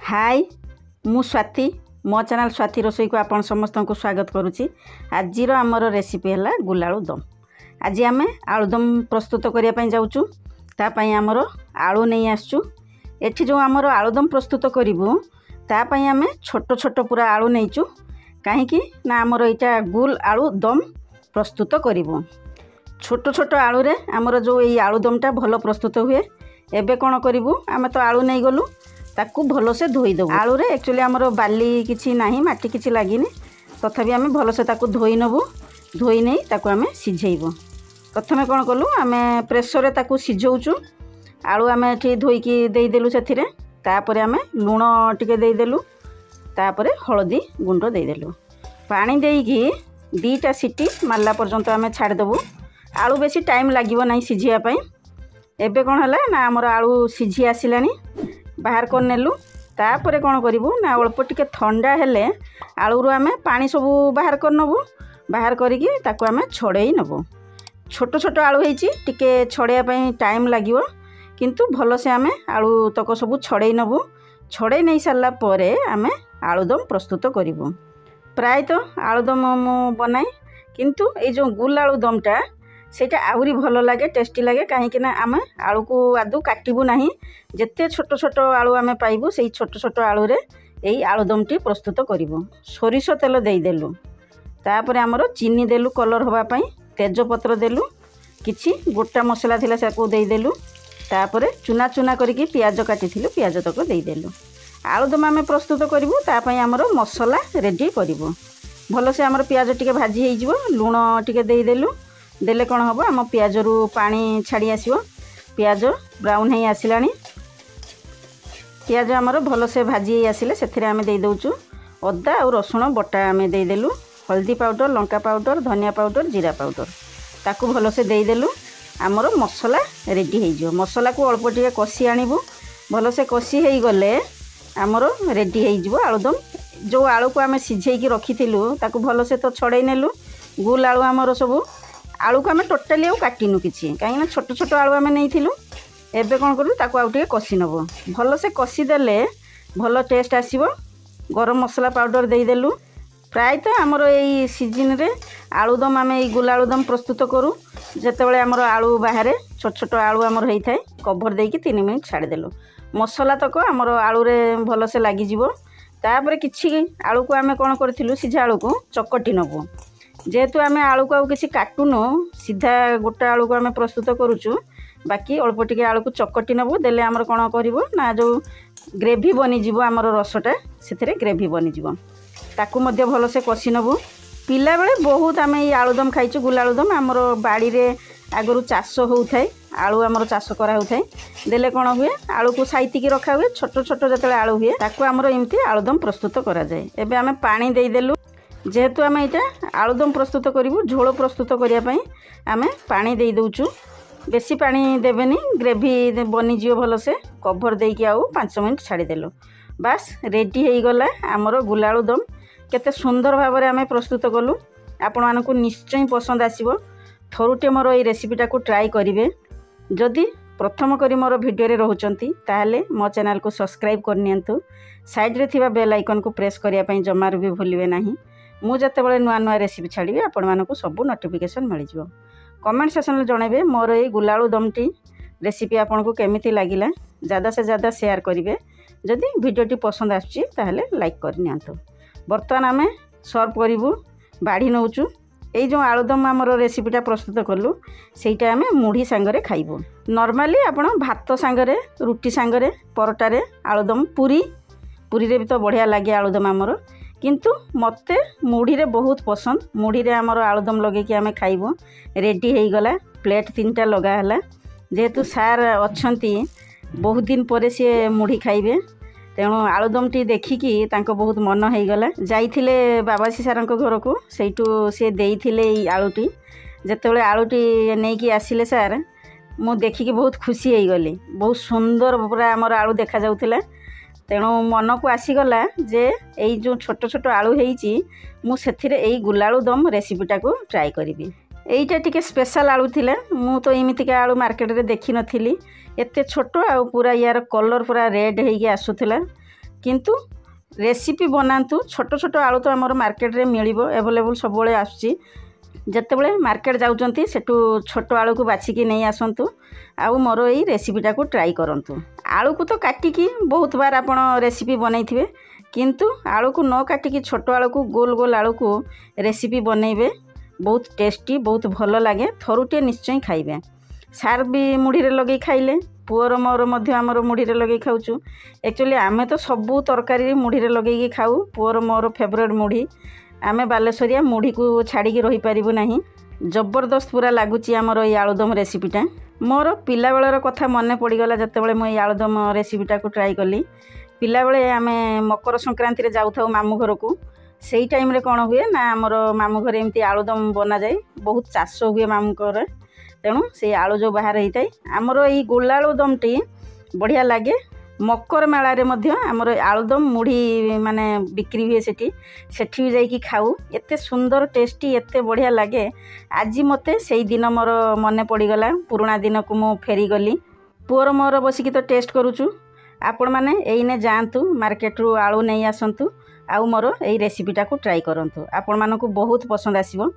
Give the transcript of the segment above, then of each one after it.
हाय मु स्वाति मो चैनल स्वाति रोसई को आपण समस्त को स्वागत करुच्ची। आज आमर रेसिपी है गुलाळु दम। आज आम आलुदम प्रस्तुत करने जाऊँ। तापाई आमर आलू नहीं आसचु। एठी जो आमर आलुदम प्रस्तुत करूँ तापाई आम छोट छोट पूरा आलू नहींचु कहीं ना आमर यहाँ गुल आलू दम प्रस्तुत करूँ। छोट छोट आलू रे आमर जो ये आलुदमटा भल प्रस्तुत हुए। एबे कौन करूँ आम तो आलू नहीं गलु ताकू भल से धोई देबू। आलू रे एक्चुअली आमर बाली किछि नाही माटी किछि लागिनी तथापि आम भल से ताकू धोई नबू। धोई नहीं ताकू आम सिझेबू। प्रथमे कौन कलु आम प्रेसर रे ताकू सिझौचु। आलू आम एठी धोईकी देदेलु सेथिरे तापरे आम लुण टिके देदेलु तापरे हळदी गुंड देदेलु। पानी देईकी 2टा सीटी मारला पर्यंत आम छाड़ देबू। आलू बेसी टाइम लागिवो नाही सिझिया पई। एबे कौन हला ना आमर आलू सिझी आसिलानी बाहर कर नेलु। तापरे कौन करूँ ना अल्प टिके ठंडा हेले आलू रू आम पानी सबू बाहर कर नबू। बाहर करिकी ताकू आम छड़ेई नबू। छोट छोट आलू होईची टिके छड़ेया पई टाइम लागिवो किंतु भल से आम आलू तक सबू छड़ेई नबू। छड़ेई नहीं सारला परे आम आलुदम प्रस्तुत करूँ। प्राय तो आलुदम मु बनाए किंतु ए जो गुल आलुदमटा सेटा आहुरी भल लगे टेस्टी लगे कहीं आम आलू को आदू काटबू ना। जिते छोट छोट आलू आम पाइबू से छोट छोट आलू रे यही आलुदमटी प्रस्तुत करूँ। सोरिष तेल देदेलु तापर आमर चीनी देलु कलर होगापाई। तेजपत्र देलु किछि गोटा मसला थिला साकू देदेलु। तापर चुना चुना करके पियाज काटिथिलु पियाज तक देदेलु। आलुदम आम प्रस्तुत करूँ तापाई आमर मसला रेडी करूँ। भल से आमर पियाज टिके भाजी हो जिवो। लुण टिके देदेलु देले कौन हम आम पियाज रू पानी छाड़ी आसो। पियाज ब्राउन हो आसलानी। पियाज आमर भल से भाजी आसिले से आम दे दउचु अदा और रसुण बटा आम देदेलु। हल्दी पाउडर लंका पाउडर धनिया पाउडर जीरा पाउडर ताकू भल से देदेलु। आमर मसला रेडी हो जिवो। मसला को अल्प टिके कषि आणिबु। भल से कषि हो गले आमर रेडी हो जिवो आलुदम। जो आलू को आम सिझेकी रखिथिलु ताकू भल से तो छड़ेई नेलु। गुल आलू आमर सबू आलू को आम टोटाली आउ काटिनु किछि कहीं छोट छोट आलू आम नहीं। एबे कौन करूँ ताकू आउ टिके कषि नबो। भल से कषि देले भल टेस्ट आसीबो। गरम मसला पाउडर देदेलु। प्राय तो आमर यही सीजन रे आलुदम आम यही गुल आलुदम प्रस्तुत करूँ। जेतेबेले आमर आलू बाहर छोट छोट आलू आमर होई थाए कभर देकी 3 मिनिट छाड़देलु। मसला तक आमर आलू रे भल से लागी जिवो। तापर किछि आलू को आम कौन करथिलु सिझा आलू को चकटी नबो। जेहेतु आम आलू को किसी काटुनु सीधा गोटा आलू को आम प्रस्तुत करुचु बाकी अल्प टिके आलू को चकटी नबू। देले आमर कौन करिवो ना जो ग्रेवी बनीजिवो आमर रसटा से ग्रेवी बनीजिवो ताकू मध्य भल से कषि नबू। पिला बेले बहुत आम ये आलुदम खाइचु गुल आलुदम। आमर बाड़ी रे आगरू चाष होउथाय आलू आमर चाष करा होउथाय। देले कौन हुए आलू को साइतिकी रखा हुए। छोट छोट जतले आलू हुए ताकू आमर एमती आलुदम प्रस्तुत करा जाए। एबे आम पानी देदेलु। जेहेतु आम यहाँ आलुदम प्रस्तुत करूँ झोल प्रस्तुत करने आम पानी दे दउचु। बेसी पानी देवेनी ग्रेवी बनीजियो भल से। कभर देकी आउ 5 मिनिट छाड़देलु। बास रेडी हो गला आमर गुल आलुदम। केते सुंदर भाव में आम प्रस्तुत कलु। आपण मानकु निश्चय पसंद आसीबो। थरुटे मोर ये रेसिपीटा को ट्राई करिवे। जदि प्रथम करी मोर वीडियो रे रहउचंती ताहले मो चैनल को सब्सक्राइब करनियंतु। साइड रे थिबा बेल आइकन को प्रेस करिया पई जमारू भी भूलिवे नाही। मु जते नुआ नुआ रेसिपी छाड़ी आपण मानकु सबू नोटिफिकेशन मिल जाव। कमेंट सेक्शन में जनइबे मोर ये गुल आलुदमटी रेसिपी आपन को केमिति लागिला। ज़्यादा से ज़्यादा शेयर करिवे। जदि वीडियोटी पसंद आछी ताहले लाइक करनियंतु। बर्तमान आम सर्व करूँ बाढ़ी नौचु। ये जो आलुदम आमर रेसिपीटा प्रस्तुत कलु सेटा आम मुढ़ी सांगरे खाइबु। नॉर्मली आपण भात सांगरे रुटी सांगरे परोटारे आलुदम पूरी रे भी तो बढ़िया लगे आलुदम आमर। किंतु मते मुढ़ी रे बहुत पसंद। मुढ़ी रे आमर आलुदम लगे कि आमे खाइबो। रेडी हो गला प्लेट 3टा लगा हला। जेहेतु सार अच्छंती बहुत दिन पर सी मुढ़ी खाइबे तेणु आलुदमटी देखिकी तांको बहुत मन हो गला। जाइथिले बाबासी सारंको घर को सेठू से देइथिले आलूटी। जेतेबेले आलूटी नेकी आसिले सार मु देखिकी बहुत खुशी हो गली। बहुत सुंदर पूरा आमर आलू देखा जाउथिला। तेणु मन को आसीगला जे यही जो छोट छोट आलू होईची मु सेथिरे एई गुल आलुदम रेसिपीटा को ट्राई करिवि। एईटा टिके स्पेशल आलू थिला। मु तो एमितिका आलू मार्केट रे देखि नथिली। एते छोट आ पूरा यार कलर पूरा रेड होइके आसुथिला। किंतु रेसिपी बनातु छोट छोट आलू तो आमर मार्केट रे मिलिबो अवेलेबल सब बेले आसुची जेतेबेले मार्केट जाउचंती सेटू छोट आलू को बाछिकी नहीं आसंतु आउ मोर एई रेसिपीटा को ट्राई करंतु। आलू को तो काटिकी बहुत बार आपण रेसिपी बनैथिबे किंतु आलू को न काटिकी छोट आलू को गोल गोल आलू को रेसिपी बनैबे बहुत टेस्टी बहुत भल लगे थरुटे निश्चय खाइबे। सार भी मुढ़ी रे लगे खाइले पुअर मोर मध्य आमर मुढ़ी रे लगे खाऊचु एक्चुअली आमे तो सबू तरकारी मुढ़ी रे लगे खाऊ पुअर मोर फेवरेट मुढ़ी आमे बालेश्वरिया मुढ़ी को छाड़ी रही पारिबु नाही जबरदस्त पूरा लगुच आमर ये आलुदम रेसिपीटा मोर पिला बेलर कथा मन पड़गला जितेबाला मुझे आलुदम रेसिपीटा को ट्राई कली पिला बेले आमे मकर संक्रांति रे जाऊ मामू घर को सेई टाइम रे कौन हुए ना आमर मामू घर एमती आलुदम बना जाए बहुत चाष हुए मामू घर तेणु से आलू जो बाहर होता है आमर ये गोलालुदमटी बढ़िया लगे मकर मेला रे मध्य आमर आलुदम मुढ़ी माने बिक्री हुए सेठी भी जाइकी खाऊ एते सुंदर टेस्टी एते बढ़िया लगे आज मते सेई दिन मोर मन पड़गला पुराना दिन को मु फेरी गली पुअर मोर बसिकी तो टेस्ट करूचु आपण मैंने एने जातु मार्केट रू आलू नहीं आसतु आउ मोर यही रेसिपीटा को ट्राई करंतु आपण मानकु बहुत पसंद आसीबो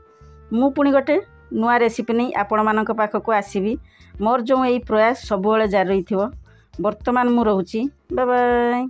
मु पुणी गोटे नुआ रेसिपी नहीं आपण मानक पाखक आसीबी मोर जो यही प्रयास सब जारी रही बर्तमान मु रहूची बाय बाय।